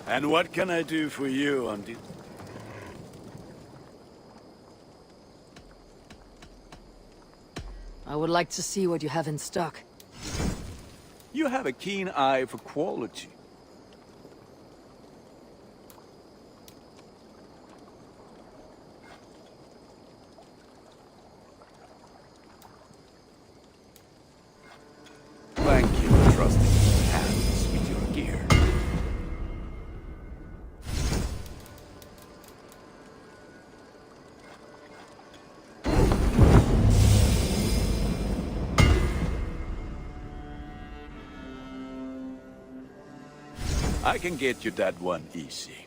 And what can I do for you, Auntie? I would like to see what you have in stock. You have a keen eye for quality. Thank you for trusting your hands with your gear. I can get you that one easy.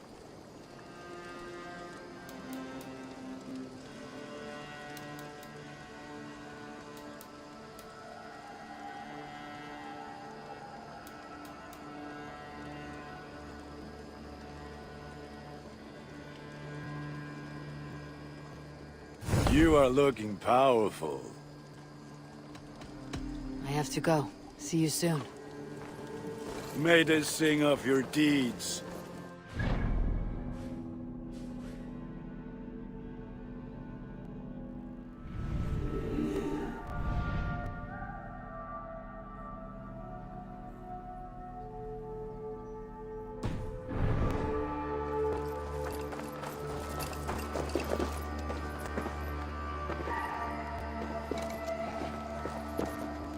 You are looking powerful. I have to go. See you soon. May they sing of your deeds.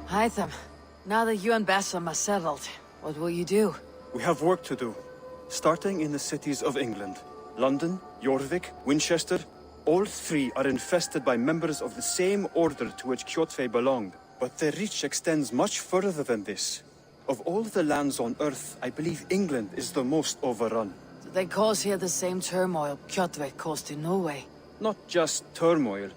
Hytham, now that you and Bassam are settled, what will you do? We have work to do, starting in the cities of England. London, Jorvik, Winchester, all three are infested by members of the same order to which Kjotve belonged. But their reach extends much further than this. Of all the lands on Earth, I believe England is the most overrun. Do they cause here the same turmoil Kjotve caused in Norway? Not just turmoil.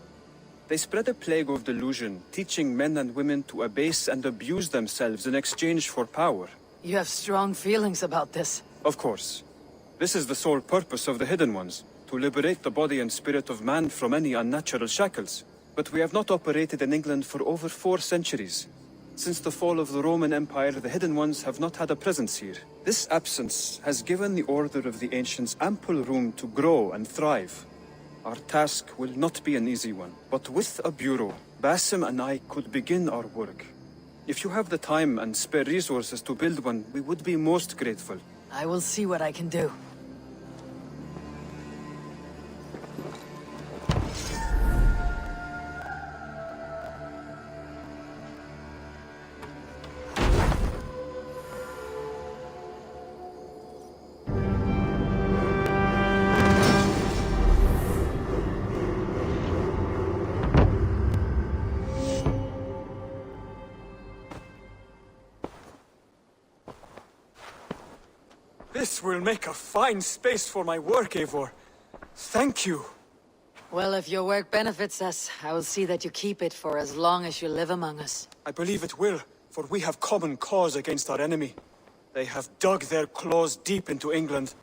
They spread a plague of delusion, teaching men and women to abase and abuse themselves in exchange for power. You have strong feelings about this. Of course. This is the sole purpose of the Hidden Ones, to liberate the body and spirit of man from any unnatural shackles. But we have not operated in England for over 4 centuries. Since the fall of the Roman Empire, the Hidden Ones have not had a presence here. This absence has given the Order of the Ancients ample room to grow and thrive. Our task will not be an easy one, but with a bureau, Basim and I could begin our work. If you have the time and spare resources to build one, we would be most grateful. I will see what I can do. This will make a fine space for my work, Eivor. Thank you. Well, if your work benefits us, I will see that you keep it for as long as you live among us. I believe it will, for we have common cause against our enemy. They have dug their claws deep into England.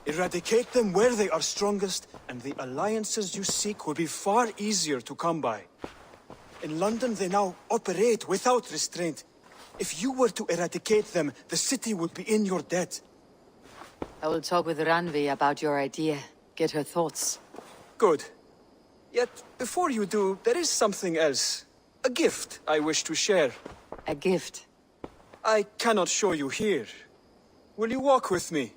Eradicate them where they are strongest, and the alliances you seek will be far easier to come by. In London, they now operate without restraint. If you were to eradicate them, the city would be in your debt. I will talk with Ranvi about your idea. Get her thoughts. Good. Yet, before you do, there is something else. A gift I wish to share. A gift? I cannot show you here. Will you walk with me?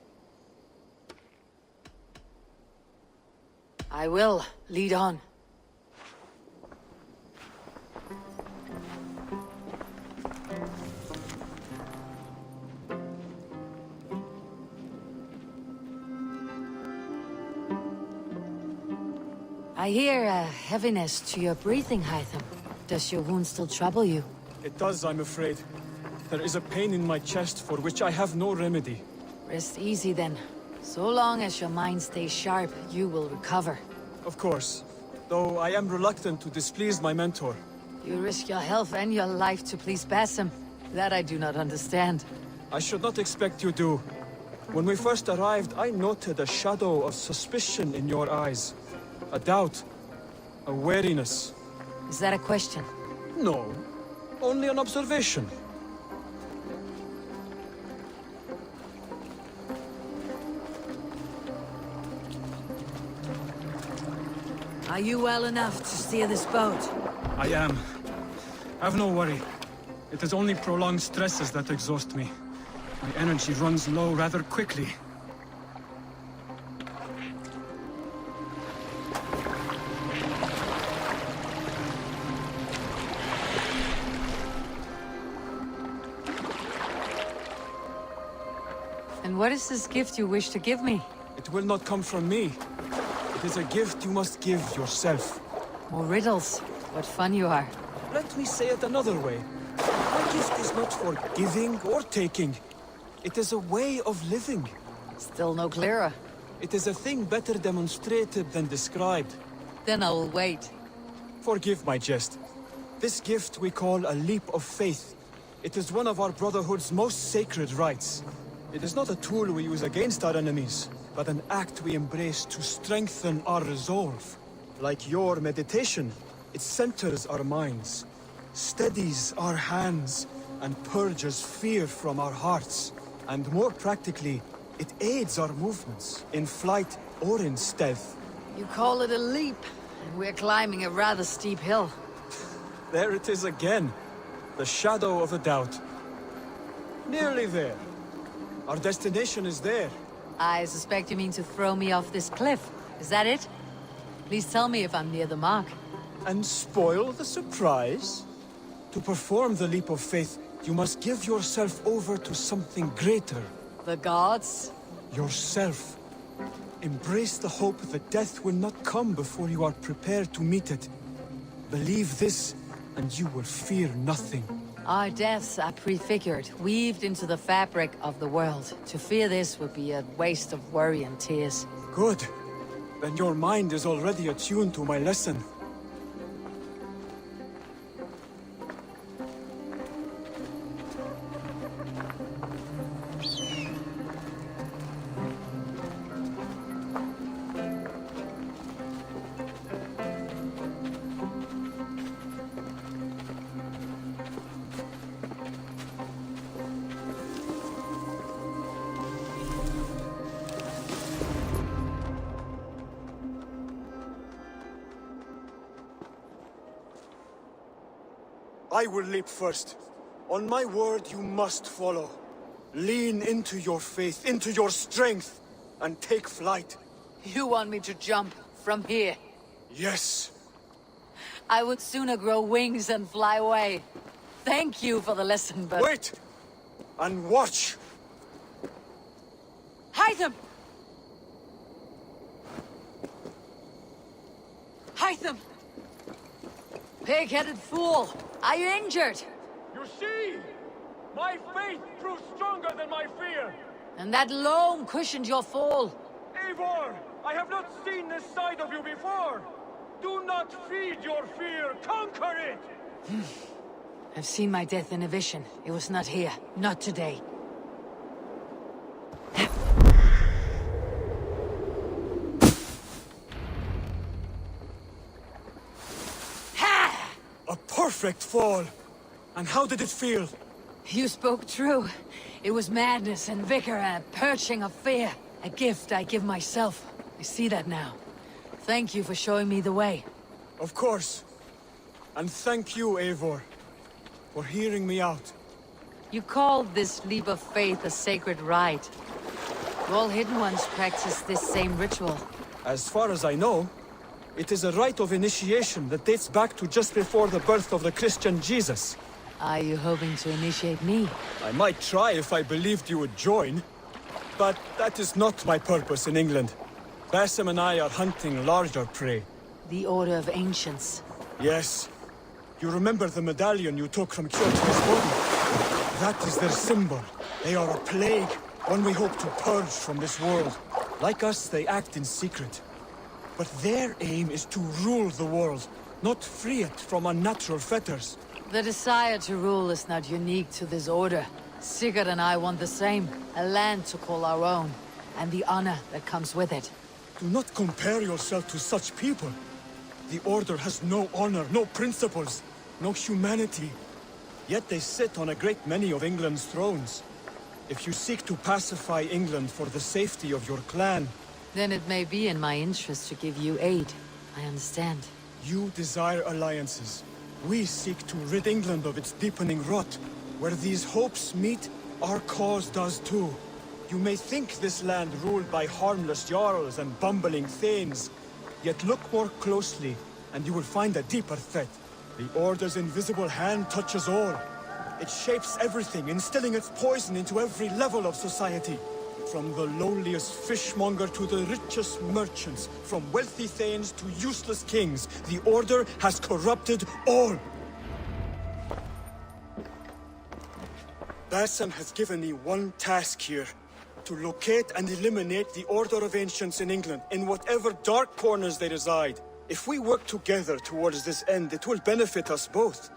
I will. Lead on. I hear a heaviness to your breathing, Hytham. Does your wound still trouble you? It does, I'm afraid. There is a pain in my chest for which I have no remedy. Rest easy then. So long as your mind stays sharp, you will recover. Of course. Though I am reluctant to displease my mentor. You risk your health and your life to please Basim. That I do not understand. I should not expect you to. When we first arrived, I noted a shadow of suspicion in your eyes. A doubt. A wariness. Is that a question? No. Only an observation. Are you well enough to steer this boat? I am. Have no worry. It is only prolonged stresses that exhaust me. My energy runs low rather quickly. And what is this gift you wish to give me? It will not come from me. It is a gift you must give yourself. More riddles. What fun you are. Let me say it another way. My gift is not for giving or taking. It is a way of living. Still no clearer. It is a thing better demonstrated than described. Then I will wait. Forgive my jest. This gift we call a leap of faith. It is one of our Brotherhood's most sacred rites. It is not a tool we use against our enemies, but an act we embrace to strengthen our resolve. Like your meditation, it centers our minds, steadies our hands, and purges fear from our hearts. And more practically, it aids our movements, in flight or in stealth. You call it a leap, and we're climbing a rather steep hill. There it is again, the shadow of a doubt. Nearly there. Our destination is there. I suspect you mean to throw me off this cliff. Is that it? Please tell me if I'm near the mark. And spoil the surprise? To perform the leap of faith, you must give yourself over to something greater. The gods? Yourself. Embrace the hope that death will not come before you are prepared to meet it. Believe this, and you will fear nothing. Our deaths are prefigured, weaved into the fabric of the world. To fear this would be a waste of worry and tears. Good. Then your mind is already attuned to my lesson. I will leap first. On my word, you must follow. Lean into your faith, into your strength, and take flight. You want me to jump from here? Yes. I would sooner grow wings and fly away. Thank you for the lesson, but... Wait! And watch! Hide them! Hide them! Pig-headed fool! Are you injured? You see? My faith proved stronger than my fear! And that loam cushioned your fall. Eivor! I have not seen this side of you before! Do not feed your fear, conquer it! I've seen my death in a vision. It was not here. Not today. A perfect fall! And how did it feel? You spoke true. It was madness and vigor and a purging of fear. A gift I give myself. I see that now. Thank you for showing me the way. Of course. And thank you, Eivor, for hearing me out. You called this leap of faith a sacred rite. All Hidden Ones practice this same ritual. As far as I know, it is a rite of initiation that dates back to just before the birth of the Christian Jesus. Are you hoping to initiate me? I might try if I believed you would join. But that is not my purpose in England. Basim and I are hunting larger prey. The Order of Ancients. Yes. You remember the medallion you took from Kjotve's body? That is their symbol. They are a plague, one we hope to purge from this world. Like us, they act in secret. But their aim is to rule the world, not free it from unnatural fetters. The desire to rule is not unique to this order. Sigurd and I want the same. A land to call our own, and the honor that comes with it. Do not compare yourself to such people. The Order has no honor, no principles, no humanity. Yet they sit on a great many of England's thrones. If you seek to pacify England for the safety of your clan... Then it may be in my interest to give you aid. I understand. You desire alliances. We seek to rid England of its deepening rot. Where these hopes meet, our cause does too. You may think this land ruled by harmless jarls and bumbling thanes. Yet look more closely, and you will find a deeper threat. The Order's invisible hand touches all. It shapes everything, instilling its poison into every level of society. From the lowliest fishmonger to the richest merchants, from wealthy thanes to useless kings, the Order has corrupted all. Bassam has given me one task here. To locate and eliminate the Order of Ancients in England, in whatever dark corners they reside. If we work together towards this end, it will benefit us both.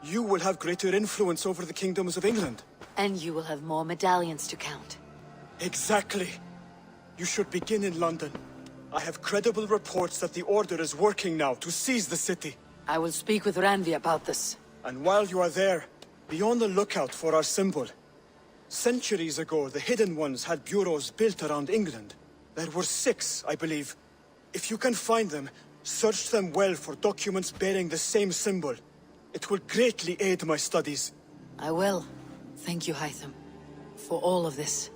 You will have greater influence over the kingdoms of England. And you will have more medallions to count. Exactly. You should begin in London. I have credible reports that the Order is working now to seize the city. I will speak with Randvi about this. And while you are there, be on the lookout for our symbol. Centuries ago, the Hidden Ones had bureaus built around England. There were 6, I believe. If you can find them, search them well for documents bearing the same symbol. It will greatly aid my studies. I will. Thank you, Hytham, for all of this.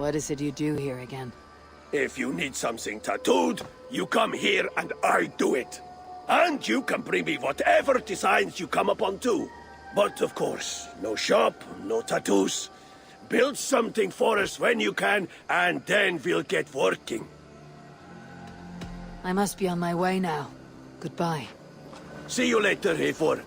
What is it you do here again? If you need something tattooed, you come here and I do it. And you can bring me whatever designs you come upon too. But of course, no shop, no tattoos. Build something for us when you can, and then we'll get working. I must be on my way now. Goodbye. See you later, Eivor.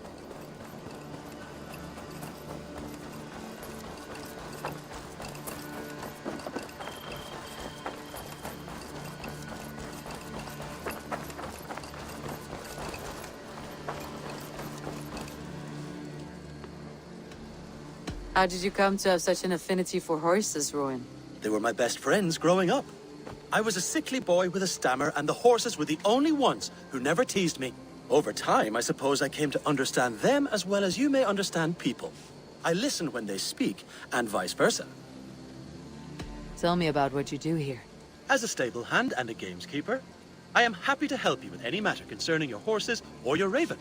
How did you come to have such an affinity for horses, Rowan? They were my best friends growing up. I was a sickly boy with a stammer, and the horses were the only ones who never teased me. Over time, I suppose I came to understand them as well as you may understand people. I listen when they speak, and vice versa. Tell me about what you do here. As a stable hand and a gameskeeper, I am happy to help you with any matter concerning your horses or your raven.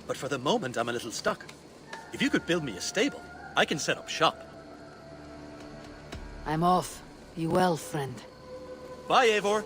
But for the moment, I'm a little stuck. If you could build me a stable, I can set up shop. I'm off. Be well, friend. Bye, Eivor.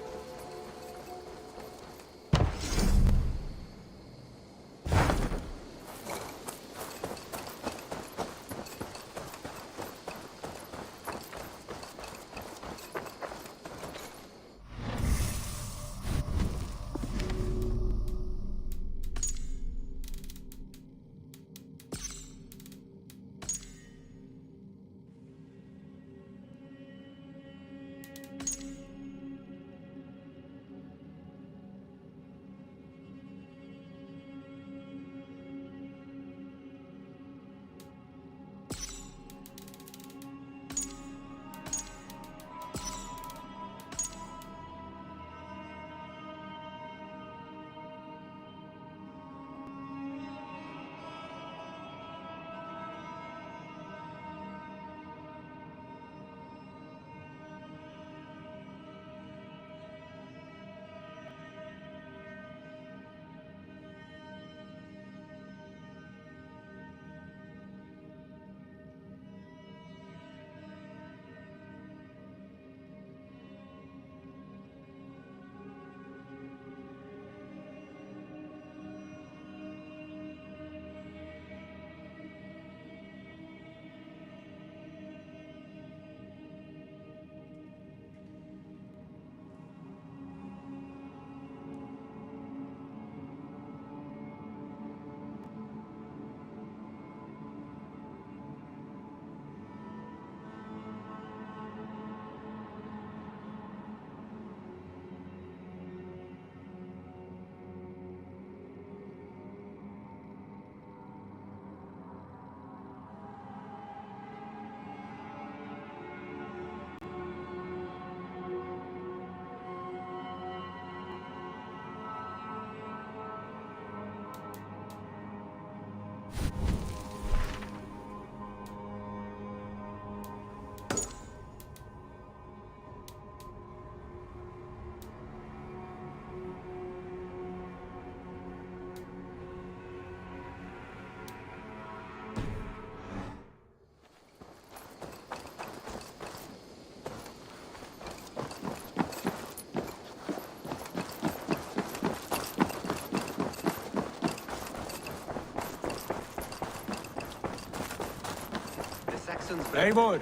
Eivor,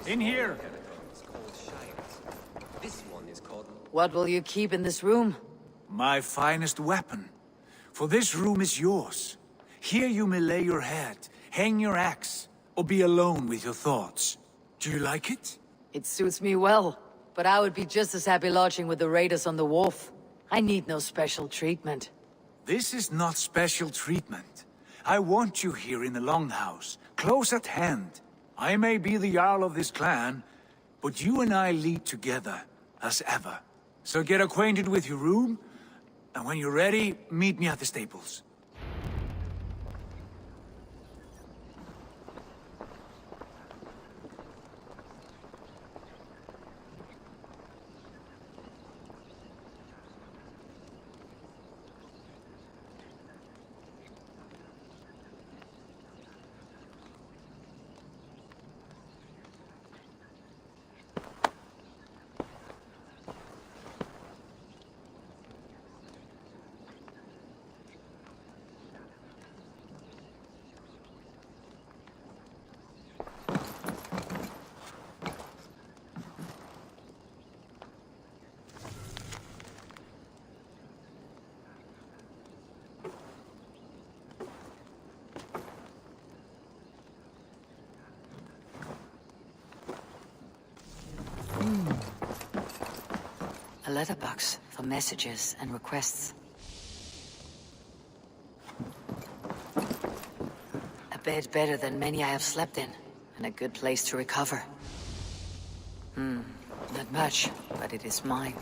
in here. What will you keep in this room? My finest weapon. For this room is yours. Here you may lay your head, hang your axe, or be alone with your thoughts. Do you like it? It suits me well, but I would be just as happy lodging with the raiders on the wharf. I need no special treatment. This is not special treatment. I want you here in the Longhouse, close at hand. I may be the Jarl of this clan, but you and I lead together, as ever. So get acquainted with your room, and when you're ready, meet me at the stables. A letterbox for messages and requests. A bed better than many I have slept in, and a good place to recover. Not much, but it is mine.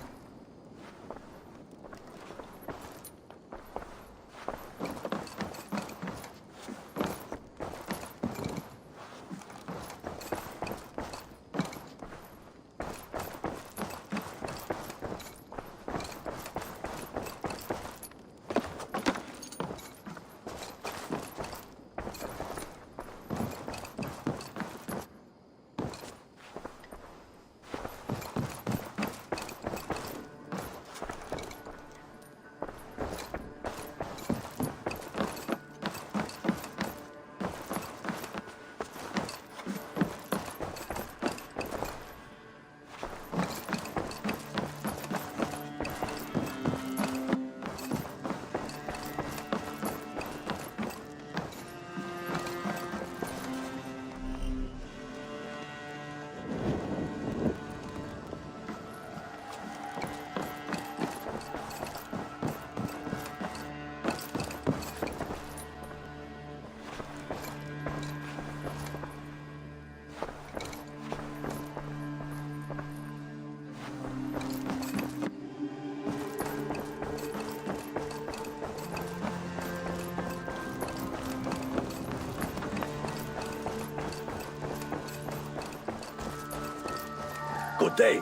Good day.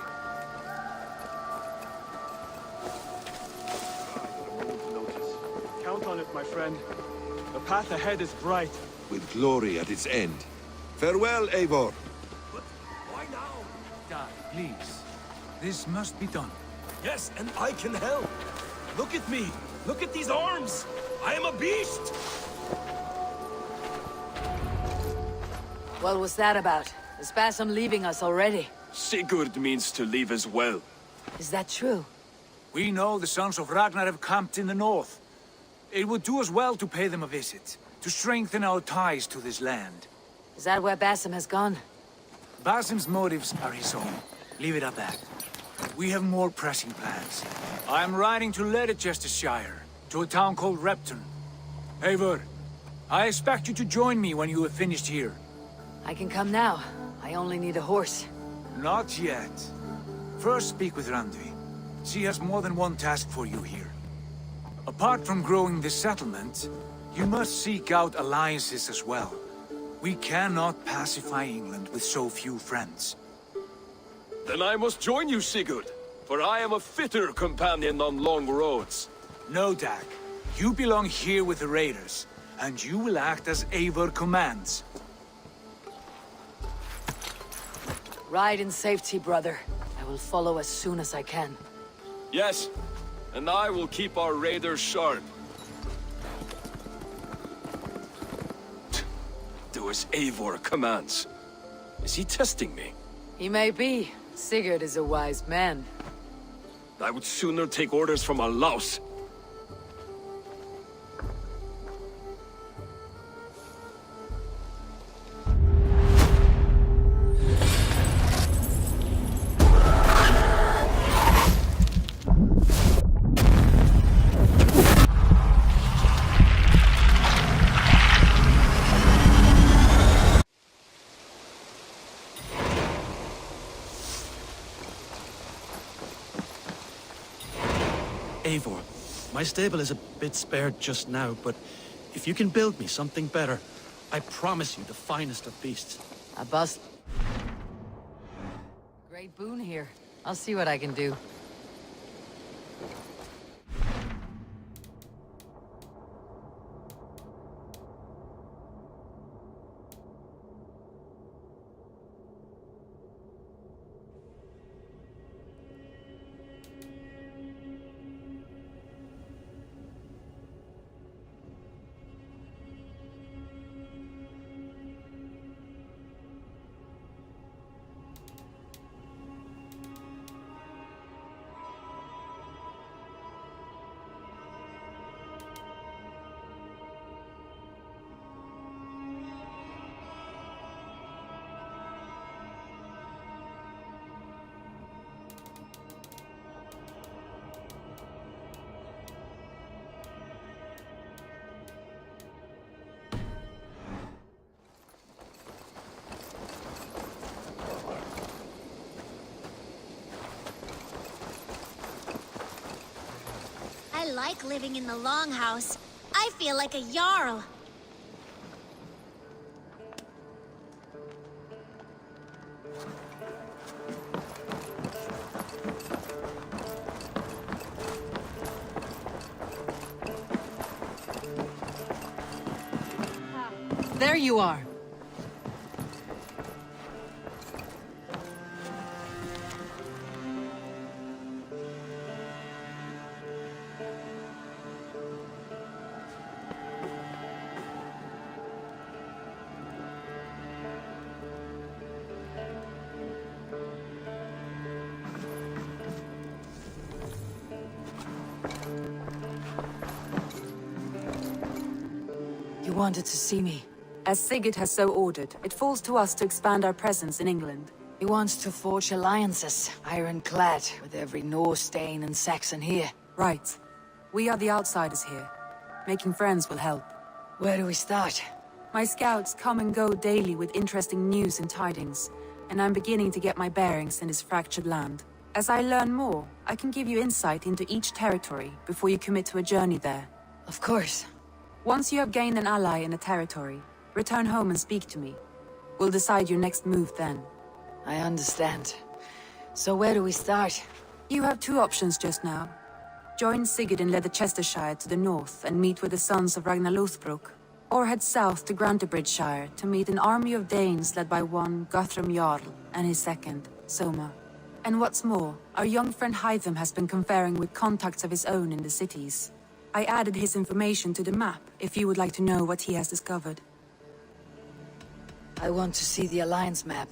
Count on it, my friend. The path ahead is bright. With glory at its end. Farewell, Eivor. Why now? Dad, please. This must be done. Yes, and I can help. Look at me. Look at these arms. I am a beast. What was that about? Is Basim leaving us already? Sigurd means to leave as well. Is that true? We know the sons of Ragnar have camped in the north. It would do us well to pay them a visit, to strengthen our ties to this land. Is that where Basim has gone? Basim's motives are his own. Leave it at that. We have more pressing plans. I am riding to Leicestershire, to a town called Repton. Eivor, I expect you to join me when you have finished here. I can come now. I only need a horse. Not yet. First speak with Randvi. She has more than one task for you here. Apart from growing this settlement, you must seek out alliances as well. We cannot pacify England with so few friends. Then I must join you, Sigurd, for I am a fitter companion on long roads. No, Dag. You belong here with the raiders, and you will act as Eivor commands. Ride in safety, brother. I will follow as soon as I can. Yes, and I will keep our raiders sharp. Do as Eivor commands. Is he testing me? He may be. Sigurd is a wise man. I would sooner take orders from a louse. Eivor, my stable is a bit spared just now, but if you can build me something better, I promise you the finest of beasts. A bust. Great boon here. I'll see what I can do. I like living in the Longhouse. I feel like a Jarl. There you are. You wanted to see me. As Sigurd has so ordered, it falls to us to expand our presence in England. He wants to forge alliances, ironclad, with every Norse, Dane, and Saxon here. Right. We are the outsiders here. Making friends will help. Where do we start? My scouts come and go daily with interesting news and tidings, and I'm beginning to get my bearings in this fractured land. As I learn more, I can give you insight into each territory before you commit to a journey there. Of course. Once you have gained an ally in a territory, return home and speak to me. We'll decide your next move then. I understand. So where do we start? You have two options just now. Join Sigurd in Leicestershire to the north and meet with the sons of Ragnar Lothbrok, or head south to Grantebridgeshire to meet an army of Danes led by one Guthrum Jarl and his second, Soma. And what's more, our young friend Hytham has been conferring with contacts of his own in the cities. I added his information to the map if you would like to know what he has discovered. I want to see the Alliance map.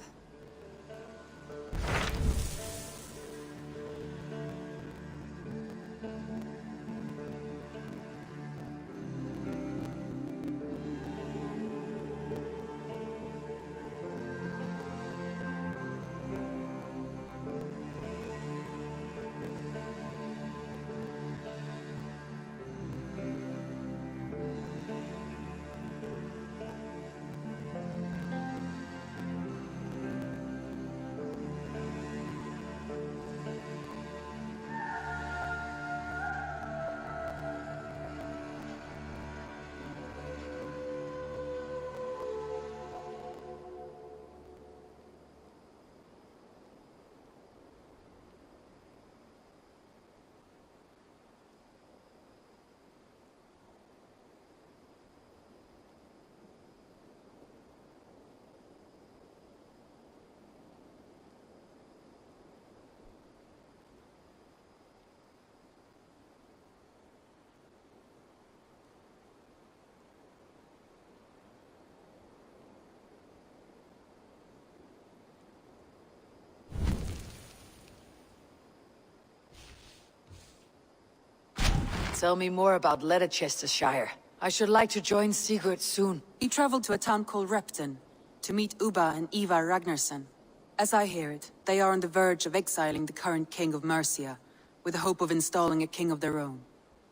Tell me more about Leicestershire. I should like to join Sigurd soon. He traveled to a town called Repton to meet Ubba and Ivar Ragnarsson. As I hear it, they are on the verge of exiling the current king of Mercia, with the hope of installing a king of their own.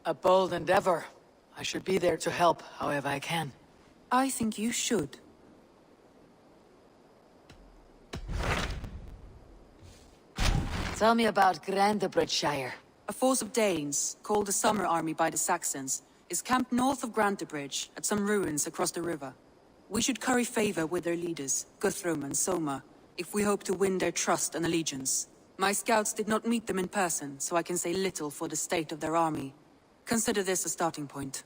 A bold endeavor. I should be there to help, however I can. I think you should. Tell me about Grantebridgeshire. A force of Danes, called the Summer Army by the Saxons, is camped north of Grantebridge at some ruins across the river. We should curry favor with their leaders, Guthrum and Soma, if we hope to win their trust and allegiance. My scouts did not meet them in person, so I can say little for the state of their army. Consider this a starting point.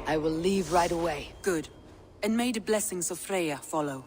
I will leave right away. Good. And may the blessings of Freya follow.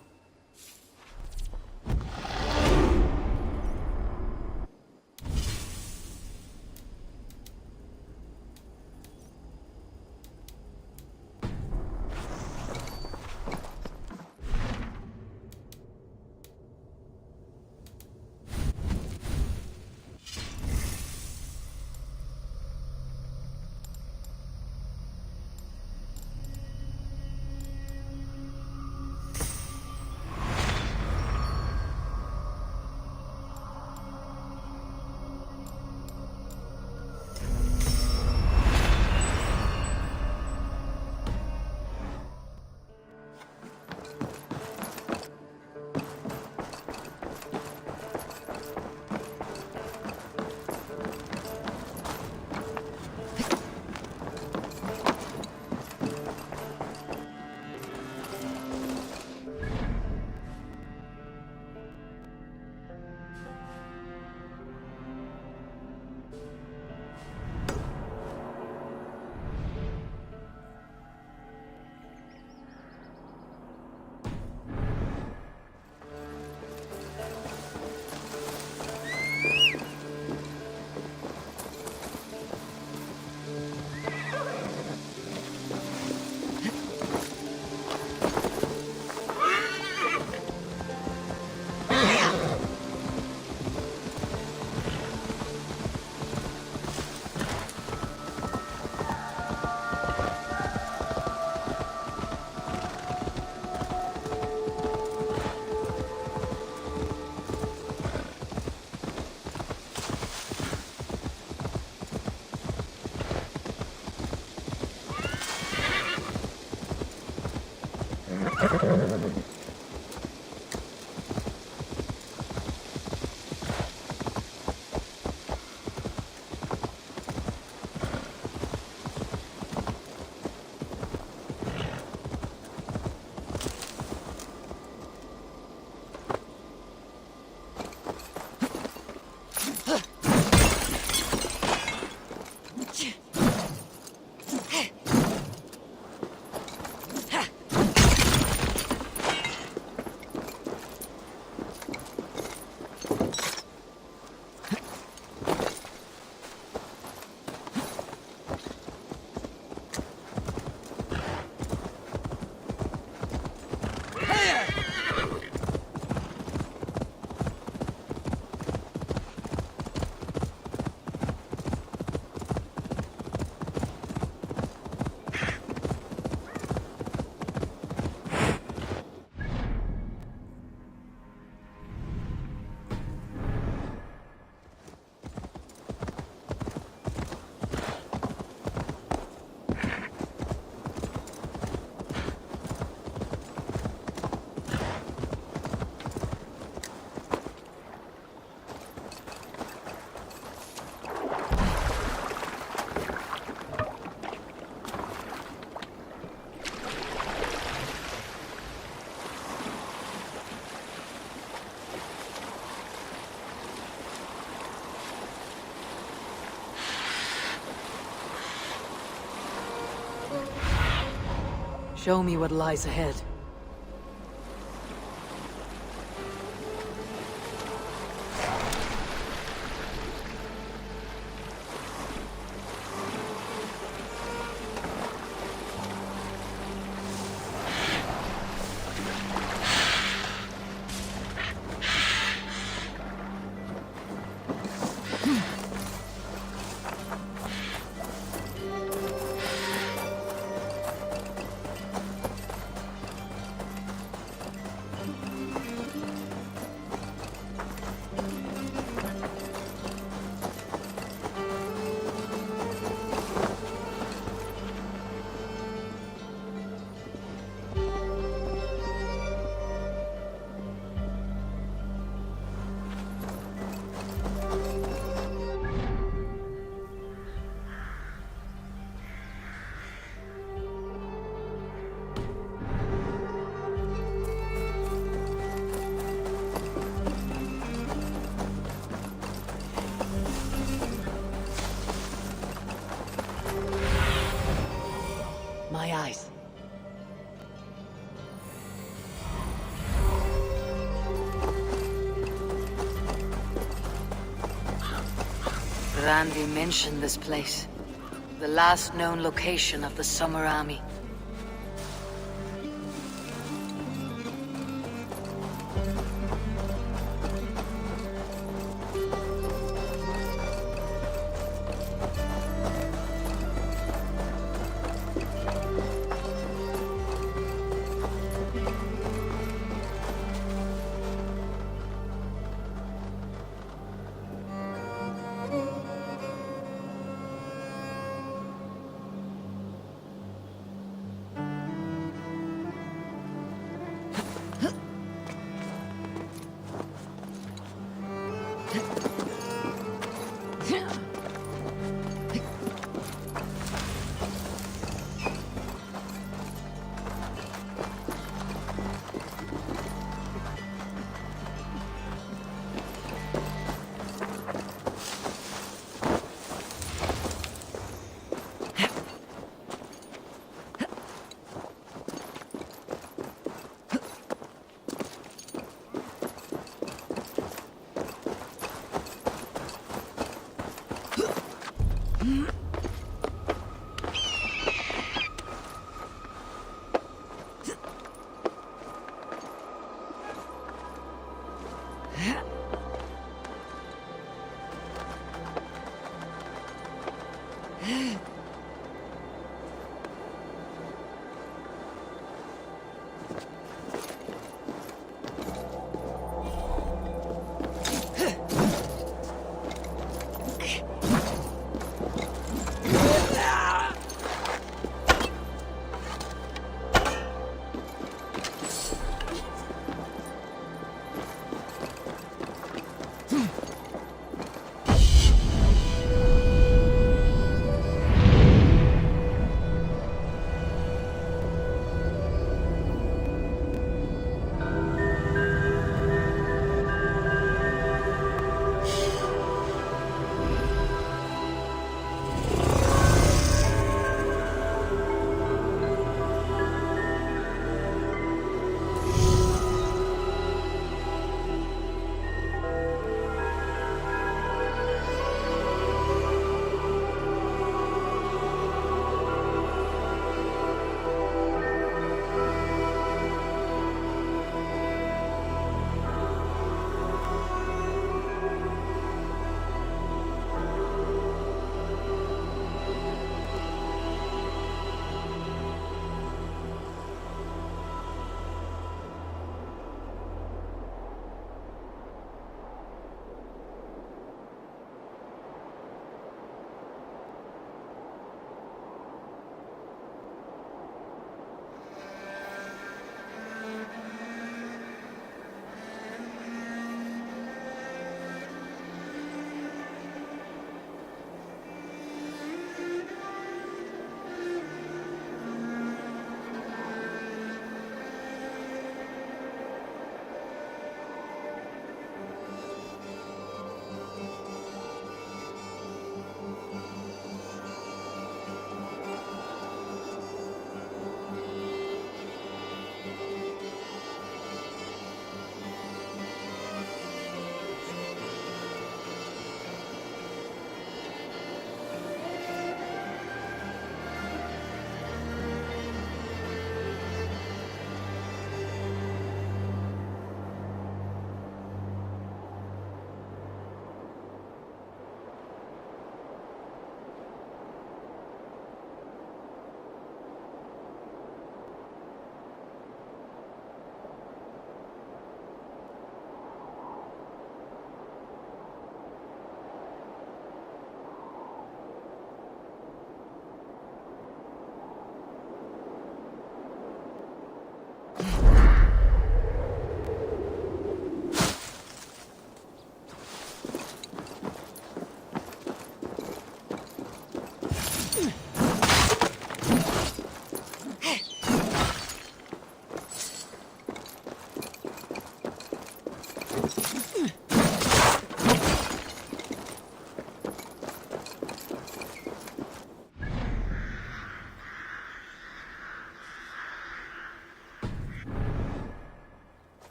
Show me what lies ahead. Randy mentioned this place. The last known location of the Summer Army.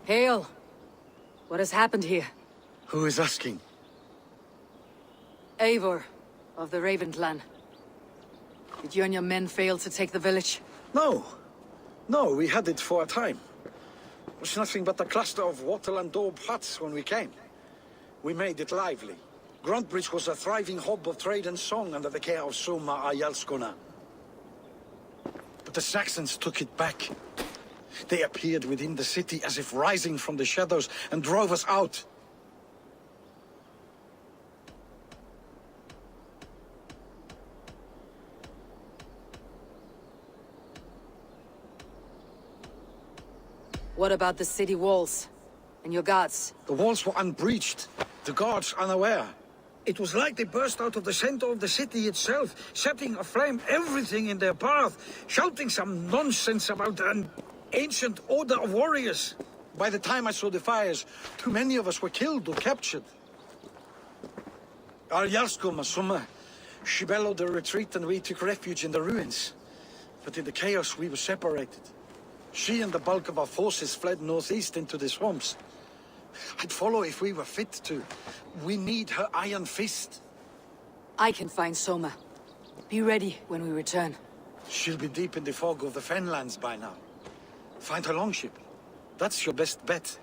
Hail! What has happened here? Who is asking? Eivor, of the Raven clan. Did you and your men fail to take the village? No. No, we had it for a time. It was nothing but a cluster of wattle and daub huts when we came. We made it lively. Gruntbridge was a thriving hub of trade and song under the care of Soma Ayalskona. But the Saxons took it back. They appeared within the city as if rising from the shadows and drove us out. What about the city walls? And your guards? The walls were unbreached, the guards unaware. It was like they burst out of the center of the city itself, setting aflame everything in their path, shouting some nonsense about an ancient order of warriors. By the time I saw the fires, too many of us were killed or captured. Arjalsko, Masuma, she bellowed a retreat and we took refuge in the ruins. But in the chaos we were separated. She and the bulk of our forces fled northeast into the swamps. I'd follow if we were fit to. We need her iron fist. I can find Soma. Be ready when we return. She'll be deep in the fog of the Fenlands by now. Find her longship. That's your best bet.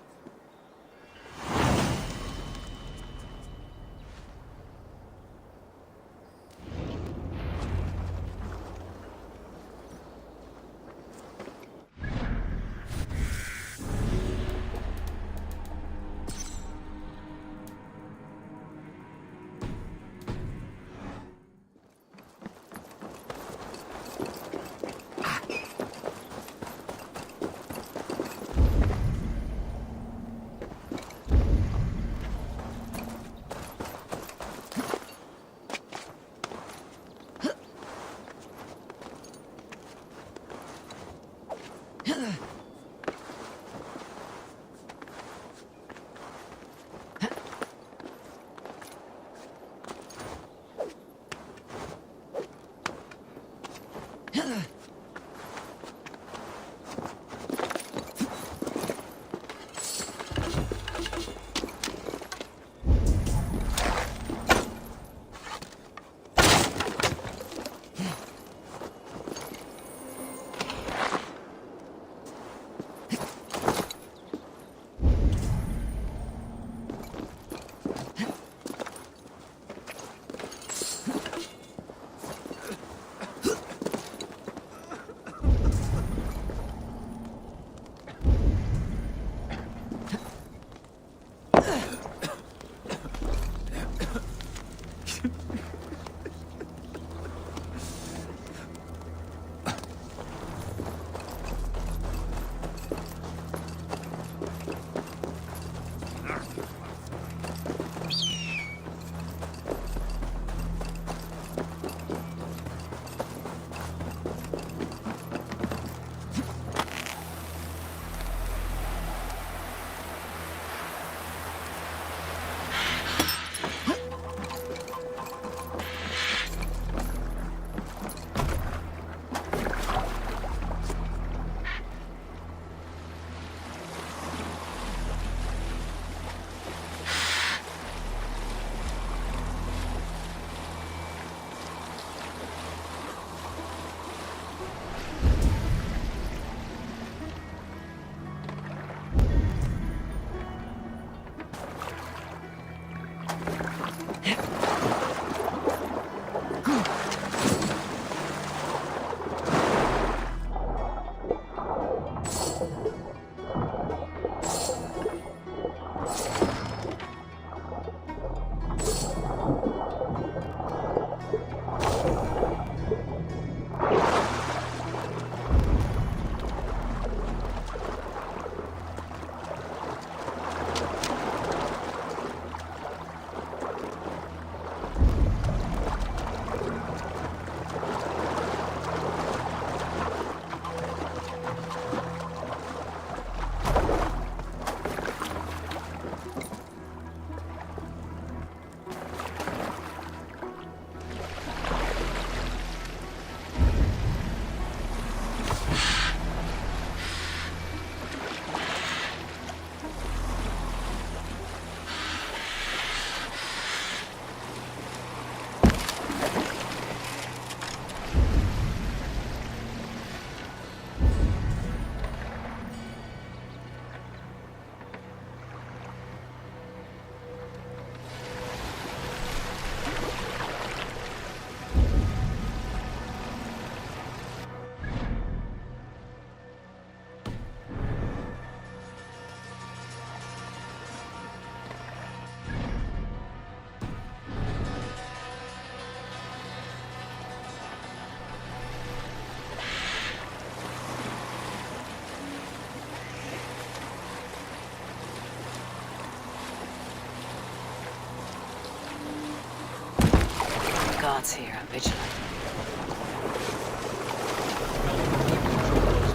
guards here are vigilant.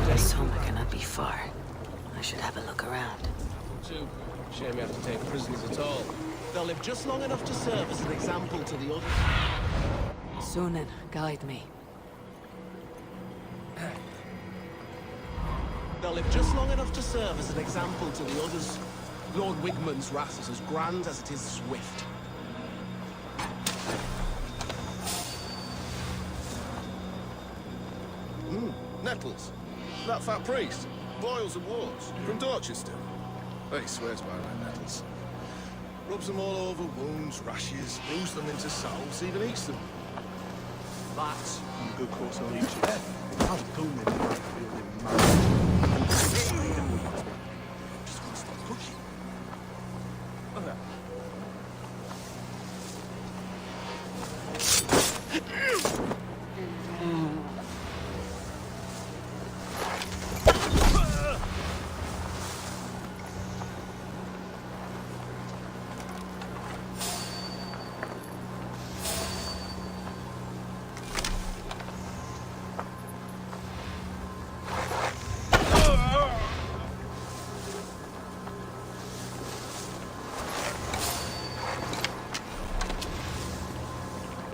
The Soma cannot be far. I should have a look around. Too. Shame we have to take prisoners at all. They'll live just long enough to serve as an example to the others. Sunan, guide me. They'll live just long enough to serve as an example to the others. Lord Wigmund's wrath is as grand as it is swift. Nettles. That fat priest. Boils and warts. From Dorchester. He swears by that Nettles. Rubs them all over wounds, rashes, brews them into salves, even eats them. That's a good course of leeches. How boom it is building man. Just want to stop cooking. Okay.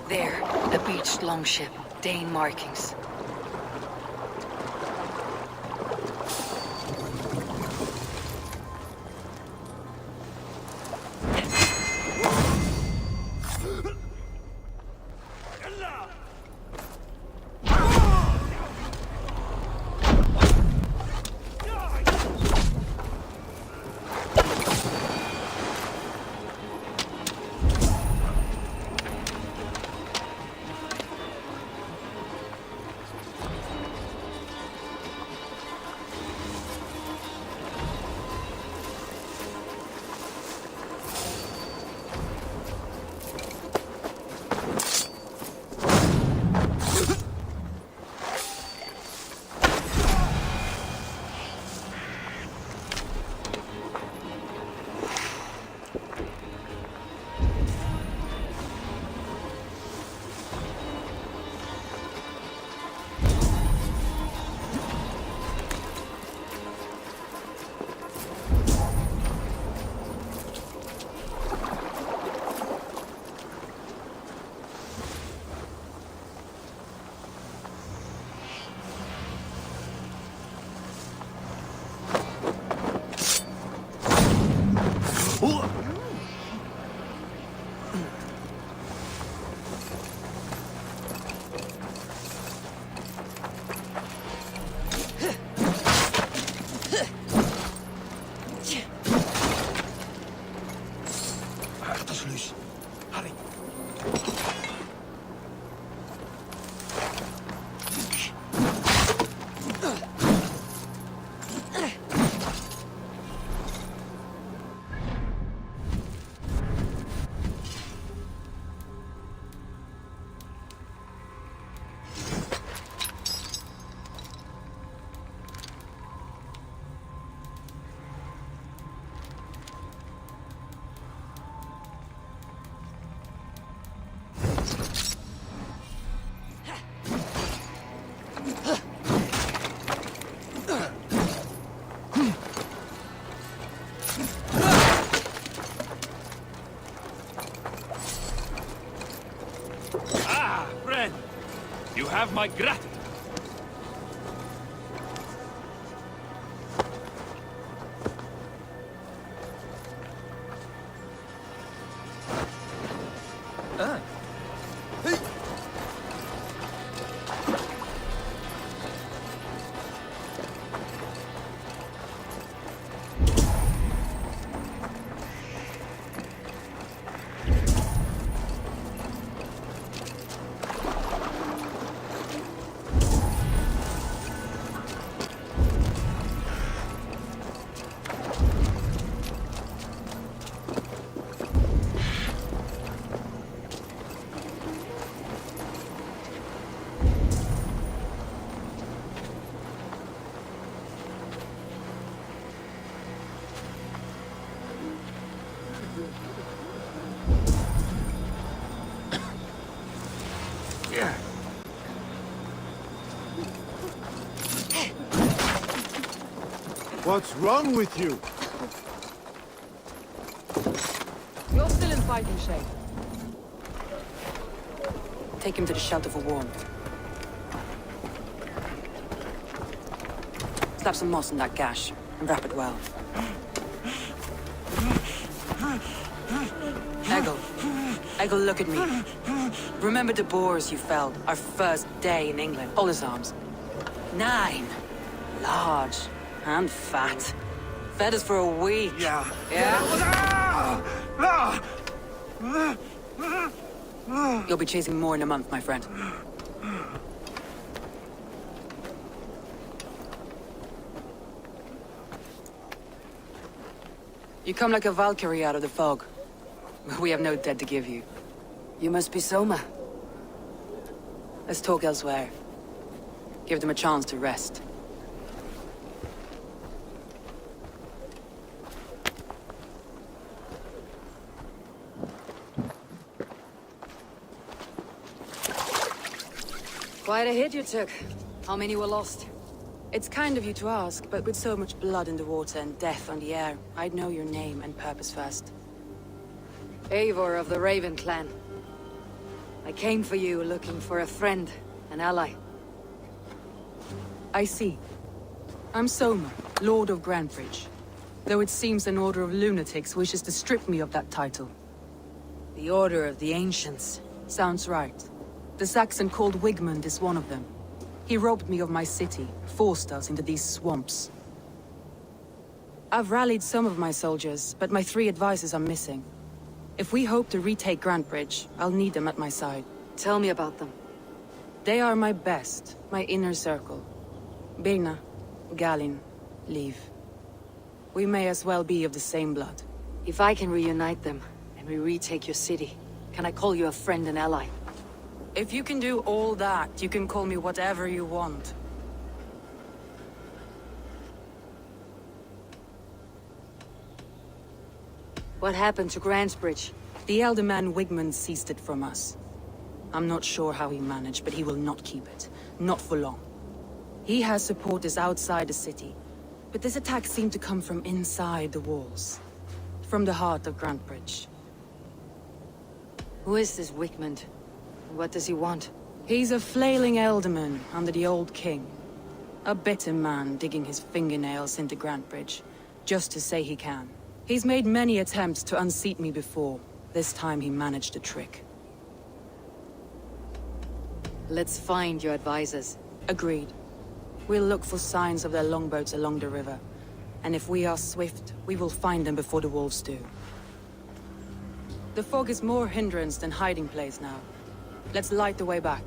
There, a beached longship, Dane markings. You have my gratitude. What's wrong with you? You're still in fighting shape. Take him to the shelter for warmth. Slap some moss in that gash, and wrap it well. Eggle, look at me. Remember the boars you felled, our first day in England? Hold his arms. 9. Large and fat. Fed us for a week. Yeah. You'll be chasing more in a month, my friend. You come like a Valkyrie out of the fog. We have no dead to give you. You must be Soma. Let's talk elsewhere. Give them a chance to rest. Quite a hit you took. How many were lost? It's kind of you to ask, but with so much blood in the water and death on the air, I'd know your name and purpose first. Eivor of the Raven clan. I came for you looking for a friend, an ally. I see. I'm Soma, Lord of Grantebridge. Though it seems an order of lunatics wishes to strip me of that title. The Order of the Ancients. Sounds right. The Saxon called Wigmund is one of them. He robbed me of my city, forced us into these swamps. I've rallied some of my soldiers, but my 3 advisors are missing. If we hope to retake Grantebridge, I'll need them at my side. Tell me about them. They are my best, my inner circle. Birna, Galin, Liv. We may as well be of the same blood. If I can reunite them, and we retake your city, can I call you a friend and ally? If you can do all that, you can call me whatever you want. What happened to Grantebridge? The elder man Wigmund seized it from us. I'm not sure how he managed, but he will not keep it. Not for long. He has supporters outside the city, but this attack seemed to come from inside the walls. From the heart of Grantebridge. Who is this Wigmund? What does he want? He's a flailing elderman under the old king. A bitter man digging his fingernails into Grantebridge, just to say he can. He's made many attempts to unseat me before. This time he managed the trick. Let's find your advisors. Agreed. We'll look for signs of their longboats along the river. And if we are swift, we will find them before the wolves do. The fog is more hindrance than hiding place now. Let's light the way back.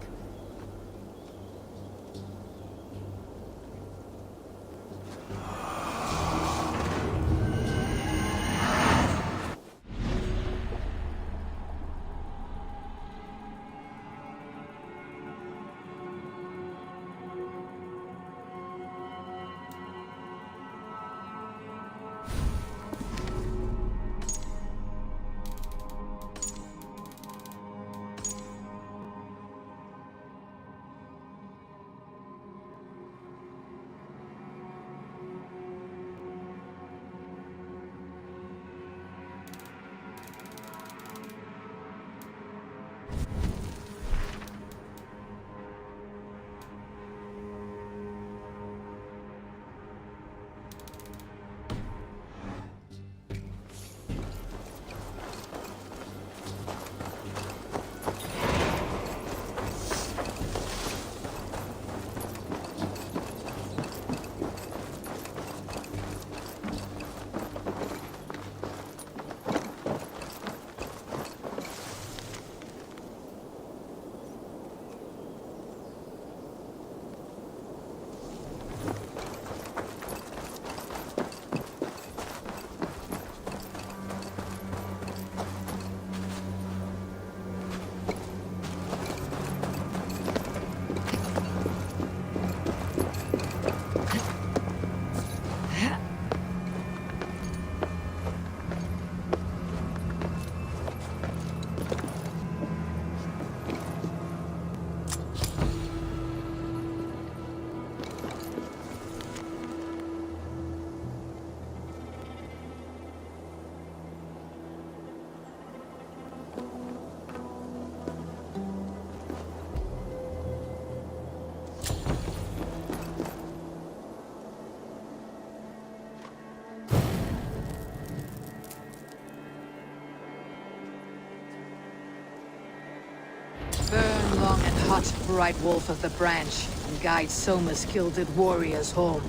long and hot, bright wolf of the branch, and guide Soma's gilded warriors home.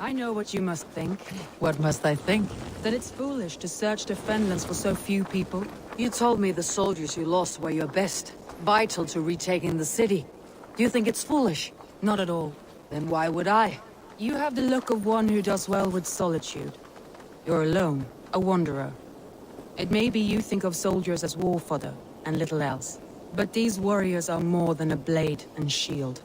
I know what you must think. What must I think? That it's foolish to search the Fenlands for so few people. You told me the soldiers you lost were your best, vital to retaking the city. Do you think it's foolish? Not at all. Then why would I? You have the look of one who does well with solitude. You're alone, a wanderer. It may be you think of soldiers as war fodder, and little else. But these warriors are more than a blade and shield.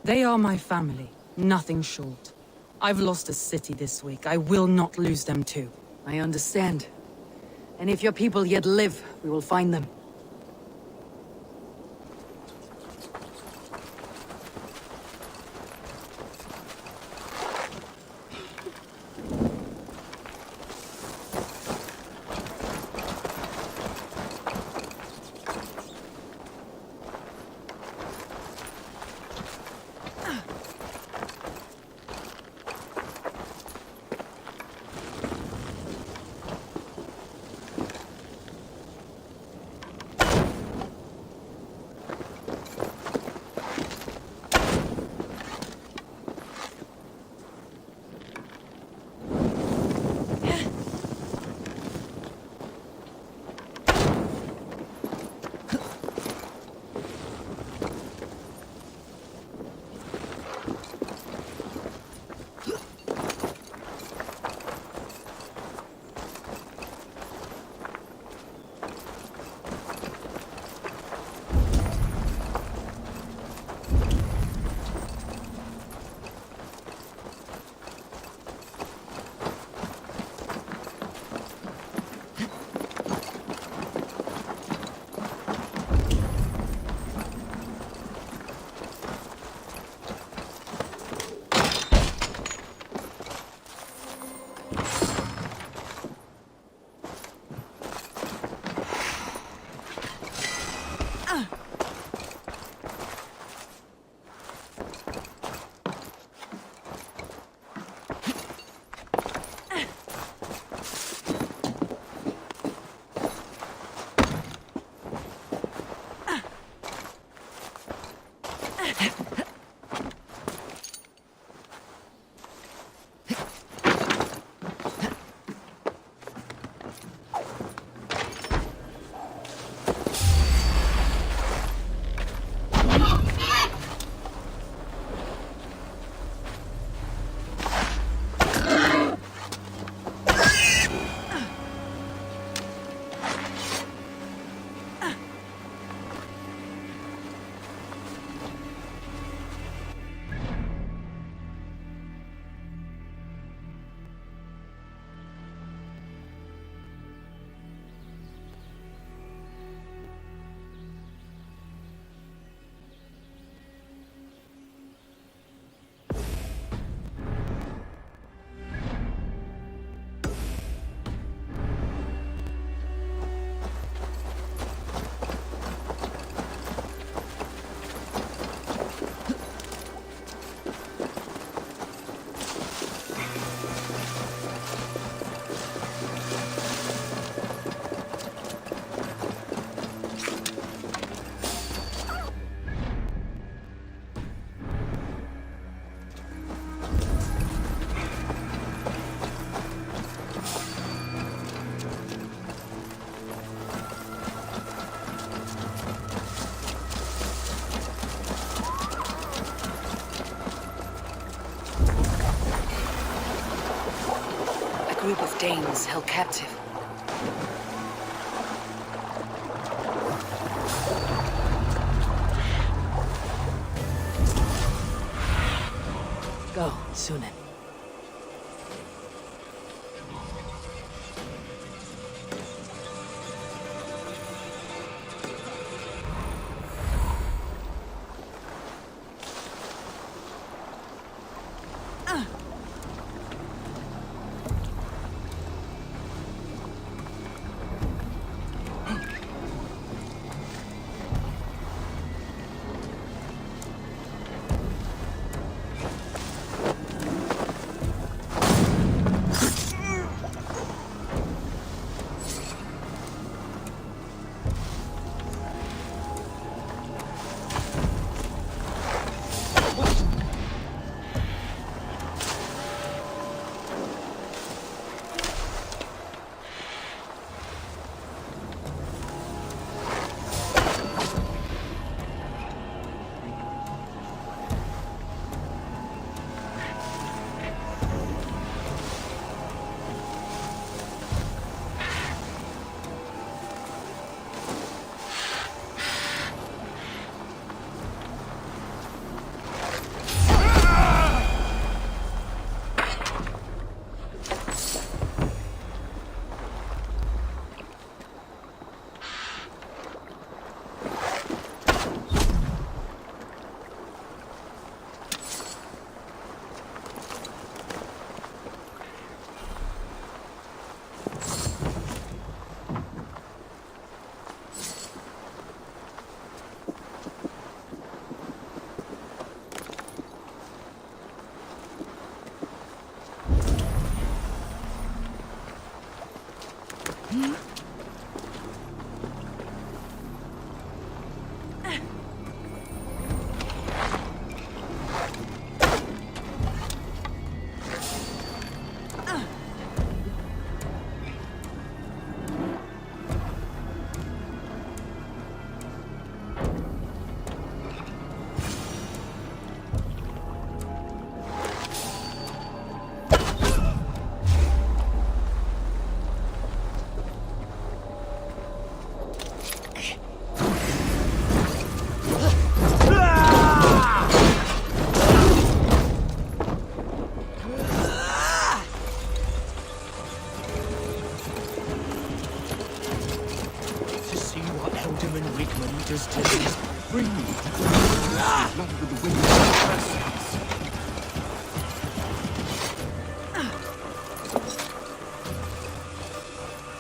They are my family, nothing short. I've lost a city this week. I will not lose them too. I understand. And if your people yet live, we will find them. of Danes held captive. Go, Sunan.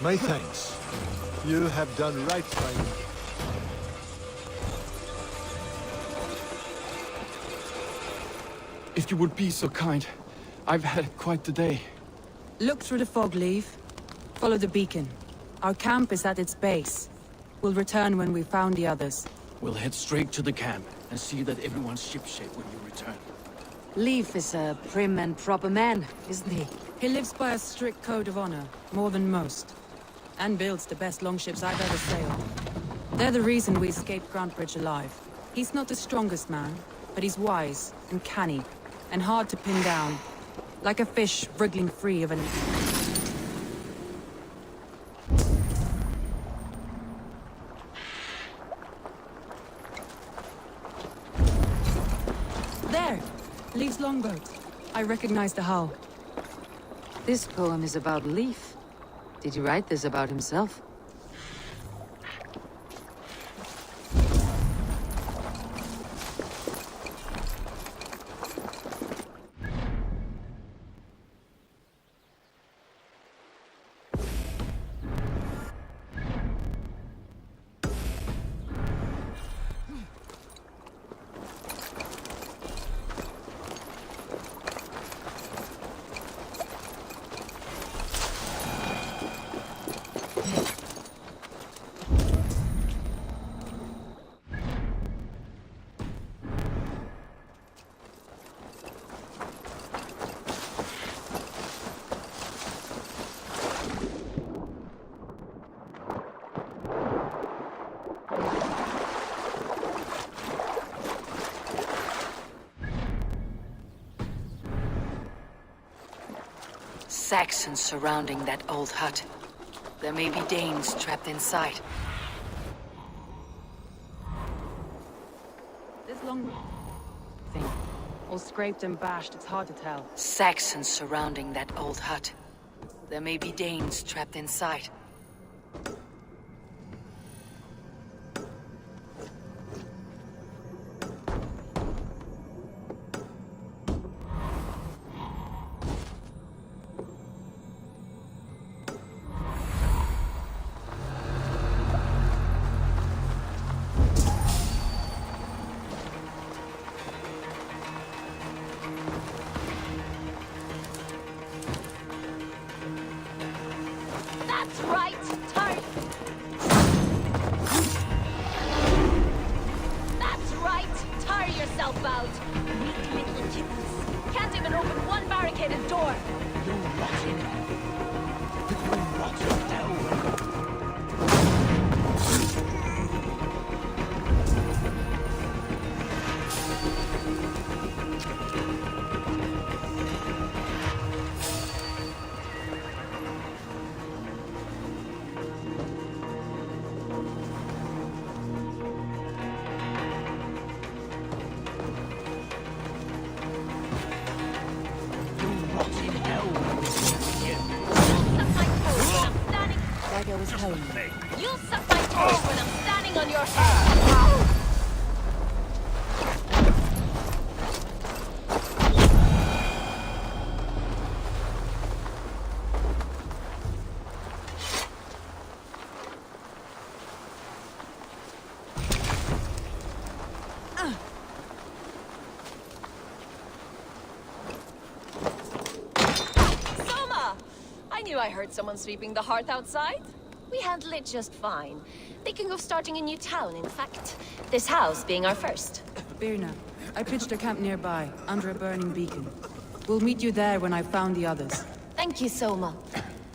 My thanks. You have done right by me. If you would be so kind, I've had quite the day. Look through the fog, Leaf. Follow the beacon. Our camp is at its base. We'll return when we've found the others. We'll head straight to the camp and see that everyone's shipshape when you return. Leif is a prim and proper man, isn't he? He lives by a strict code of honor, more than most. And builds the best longships I've ever sailed. They're the reason we escaped Grantebridge alive. He's not the strongest man, but he's wise and canny, and hard to pin down. Like a fish wriggling free of an... There! Leif's longboat. I recognize the hull. This poem is about Leif. Did he write this about himself? Saxons surrounding that old hut. There may be Danes trapped inside. This long thing, all scraped and bashed, it's hard to tell. Saxons surrounding that old hut. There may be Danes trapped inside. That's right, Tart. That's right, tire yourself out. Weak little kittens. Can't even open one barricaded door. You rot in hell. You rot in hell. You'll suck my toes when I'm standing on your head. Soma! I knew I heard someone sweeping the hearth outside. We handle it just fine. Thinking of starting a new town, in fact. This house being our first. Birna, I pitched a camp nearby, under a burning beacon. We'll meet you there when I've found the others. Thank you, Soma.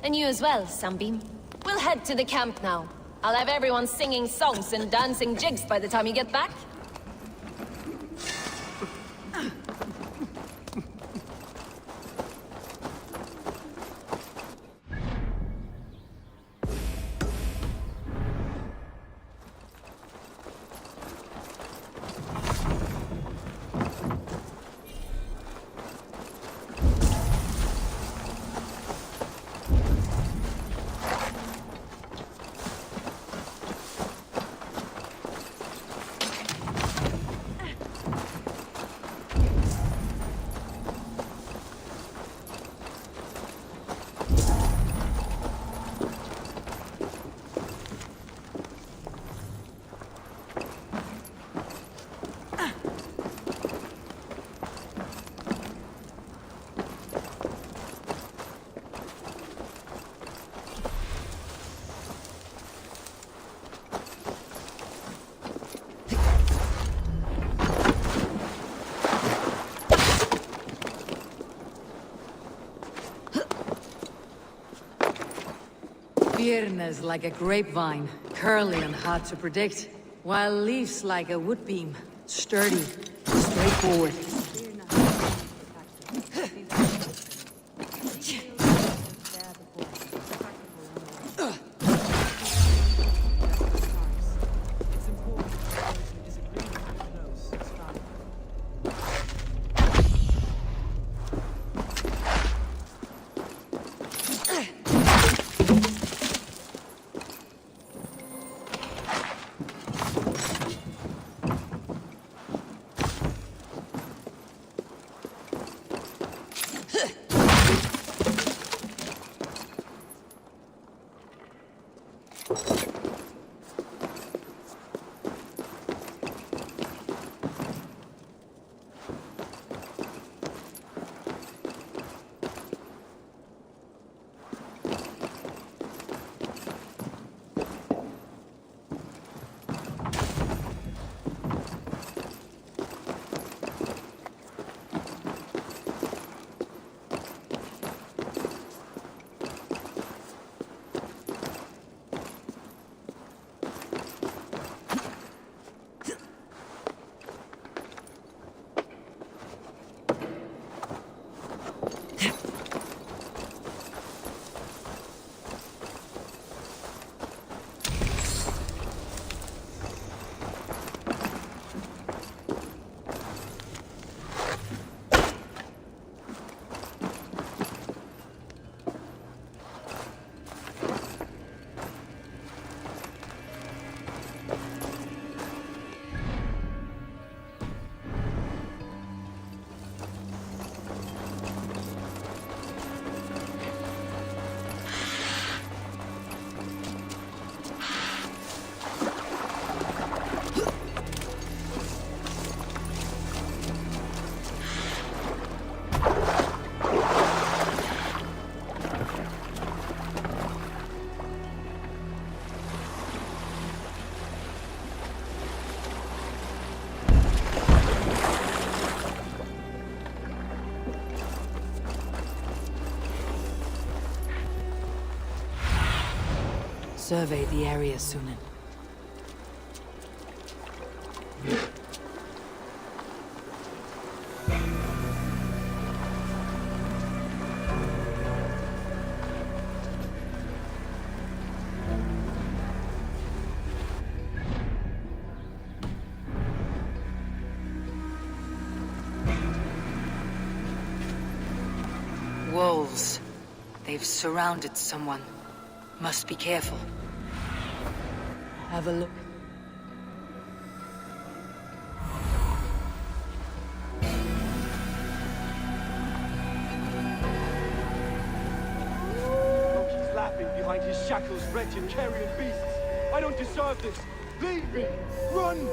And you as well, Sunbeam. We'll head to the camp now. I'll have everyone singing songs and dancing jigs by the time you get back. Birna's like a grapevine, curly and hard to predict, while leaves like a wood beam, sturdy, straightforward. survey the area soon. Wolves. They've surrounded someone. Must be careful. Have a look. Loki's laughing behind his shackles, wretched carrion beasts. I don't deserve this. Leave me! Run!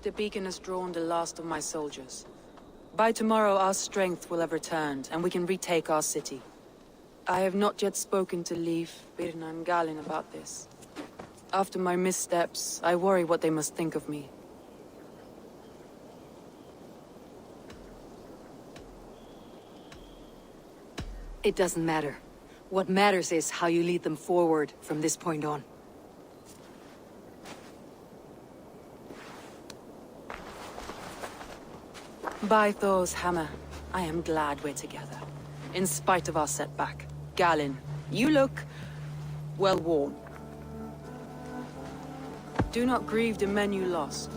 The beacon has drawn the last of my soldiers. By tomorrow our strength will have returned, and we can retake our city. I have not yet spoken to Leif, Birna and Galin about this. After my missteps, I worry what they must think of me. It doesn't matter. What matters is how you lead them forward from this point on. By Thor's hammer, I am glad we're together. In spite of our setback. Galin, you look well worn. Do not grieve the men you lost.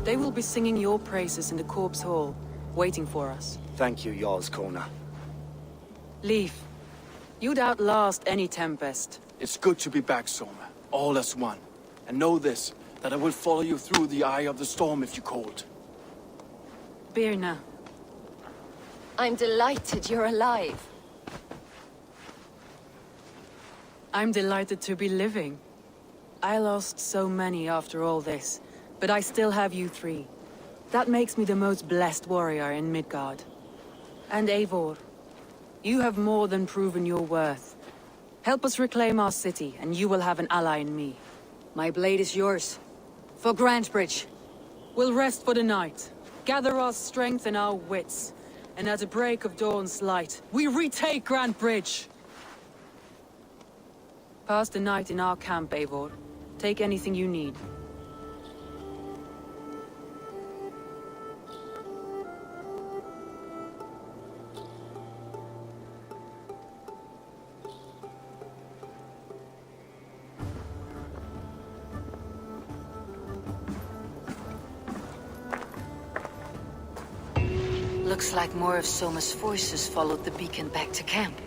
They will be singing your praises in the Corpse Hall, waiting for us. Thank you, Jarl's Kona. Leif, you'd outlast any tempest. It's good to be back, Soma. All as one. And know this, that I will follow you through the eye of the storm if you called. Birna. I'm delighted you're alive. I'm delighted to be living. I lost so many after all this, but I still have you three. That makes me the most blessed warrior in Midgard. And Eivor, you have more than proven your worth. Help us reclaim our city, and you will have an ally in me. My blade is yours. For Grantebridge. We'll rest for the night, gather our strength and our wits, and at the break of dawn's light, we retake Grantebridge! Pass the night in our camp, Eivor. Take anything you need. Looks like more of Soma's forces followed the beacon back to camp.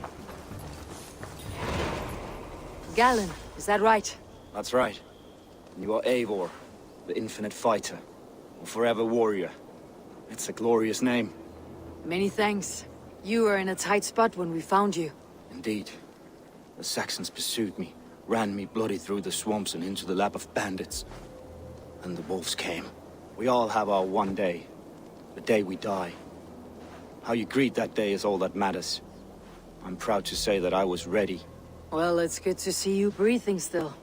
Galen, is that right? That's right. You are Eivor, the infinite fighter, a forever warrior. It's a glorious name. Many thanks. You were in a tight spot when we found you. Indeed. The Saxons pursued me, ran me bloody through the swamps and into the lap of bandits. And the wolves came. We all have our one day. The day we die. How you greet that day is all that matters. I'm proud to say that I was ready. Well, it's good to see you breathing still.